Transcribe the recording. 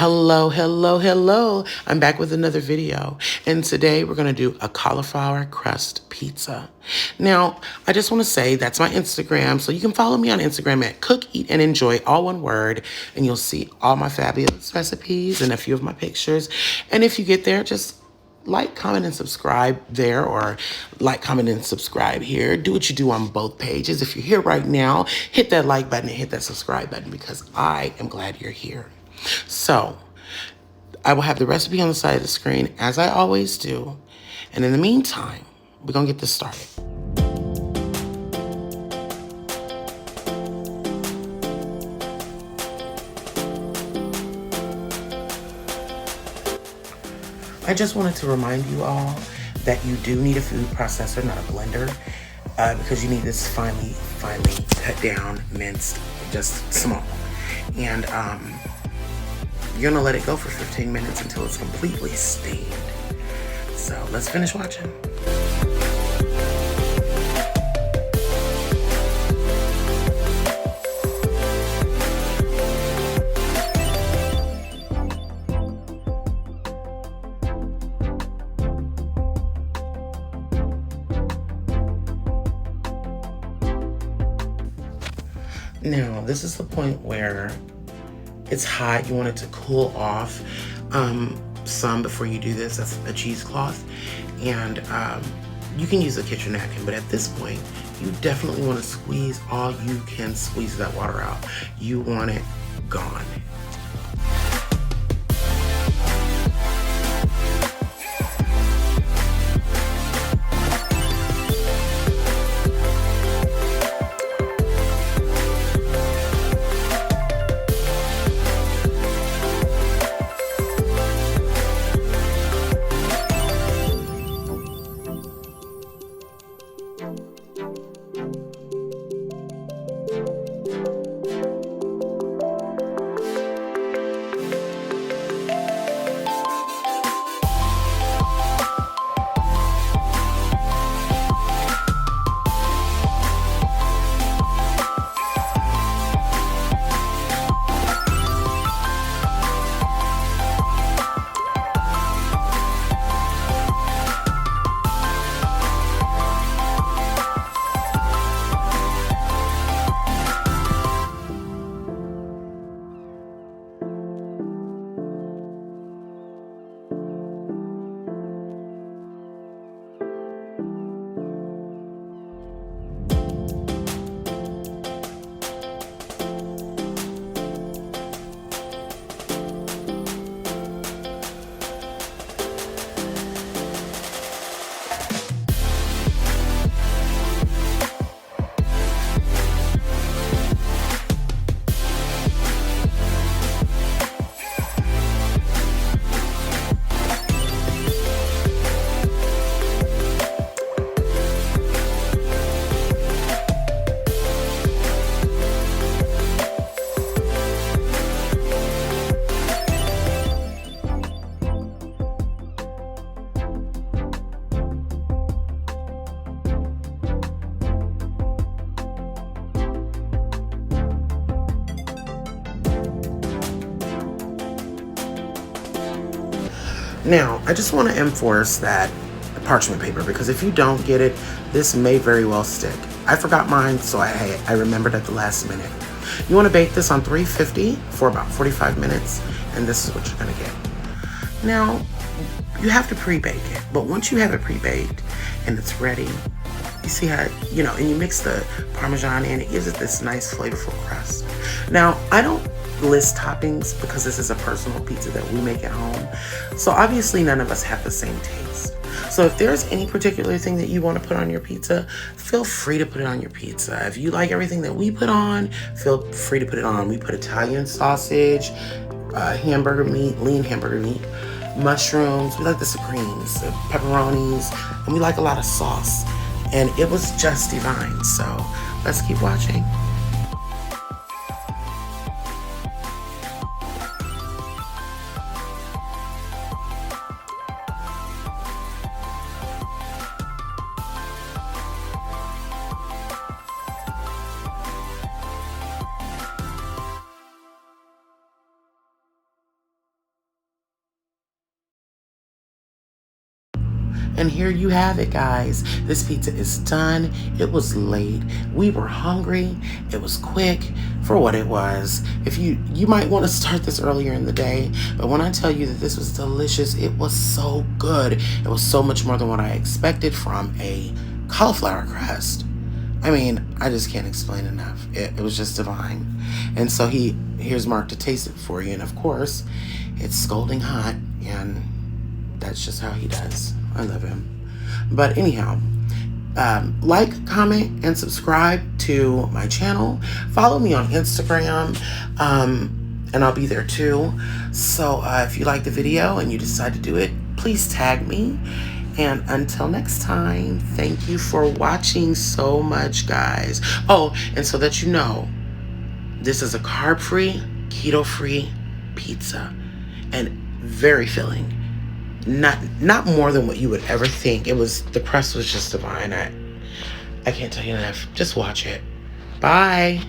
Hello. I'm back with another video. And today we're going to do a cauliflower crust pizza. Now, I just want to say that's my Instagram. So you can follow me on Instagram at Cook, Eat, and Enjoy, all one word. And you'll see all my fabulous recipes and a few of my pictures. And if you get there, just like, comment, and subscribe there, or like, comment, and subscribe here. Do what you do on both pages. If you're here right now, hit that like button and hit that subscribe button because I am glad you're here. So, I will have the recipe on the side of the screen, as I always do. And in the meantime, we're going to get this started. I just wanted to remind you all that you do need a food processor, not a blender, because you need this finely cut down, minced, just small. And you're gonna let it go for 15 minutes until it's completely steamed. So let's finish watching. Now, this is the point where it's hot. You want it to cool off some before you do this. That's a cheesecloth. And you can use a kitchen napkin, but at this point, you definitely want to squeeze all you can squeeze that water out. You want it gone. Now, I just want to enforce that parchment paper, because if you don't get it, this may very well stick. I forgot mine, so I remembered at the last minute. You want to bake this on 350 for about 45 minutes, and this is what you're going to get. Now, you have to pre-bake it, but once you have it pre-baked and it's ready, you see how, and you mix the Parmesan in, it gives it this nice flavorful crust. Now, I don't list toppings because this is a personal pizza that we make at home. So obviously none of us have the same taste. So if there's any particular thing that you want to put on your pizza, feel free to put it on your pizza. If you like everything that we put on, feel free to put it on. We put Italian sausage, hamburger meat, lean hamburger meat, mushrooms. We like the supremes, the pepperonis, and we like a lot of sauce. And it was just divine. So let's keep watching. And here you have it, guys. This pizza is done. It was late. We were hungry. It was quick for what it was. If you might want to start this earlier in the day, but when I tell you that this was delicious, it was so good. It was so much more than what I expected from a cauliflower crust. I mean, I just can't explain enough. It was just divine. And so here's Mark to taste it for you. And of course, it's scalding hot, and that's just how he does. I love him. But anyhow, like, comment, and subscribe to my channel. Follow me on Instagram, and I'll be there too. So if you like the video and you decide to do it, please tag me. And until next time, thank you for watching so much, guys. Oh, and so that you know, this is a carb-free, keto-free pizza, and very filling. Not more than what you would ever think. The crust was just divine. I can't tell you enough. Just watch it. Bye.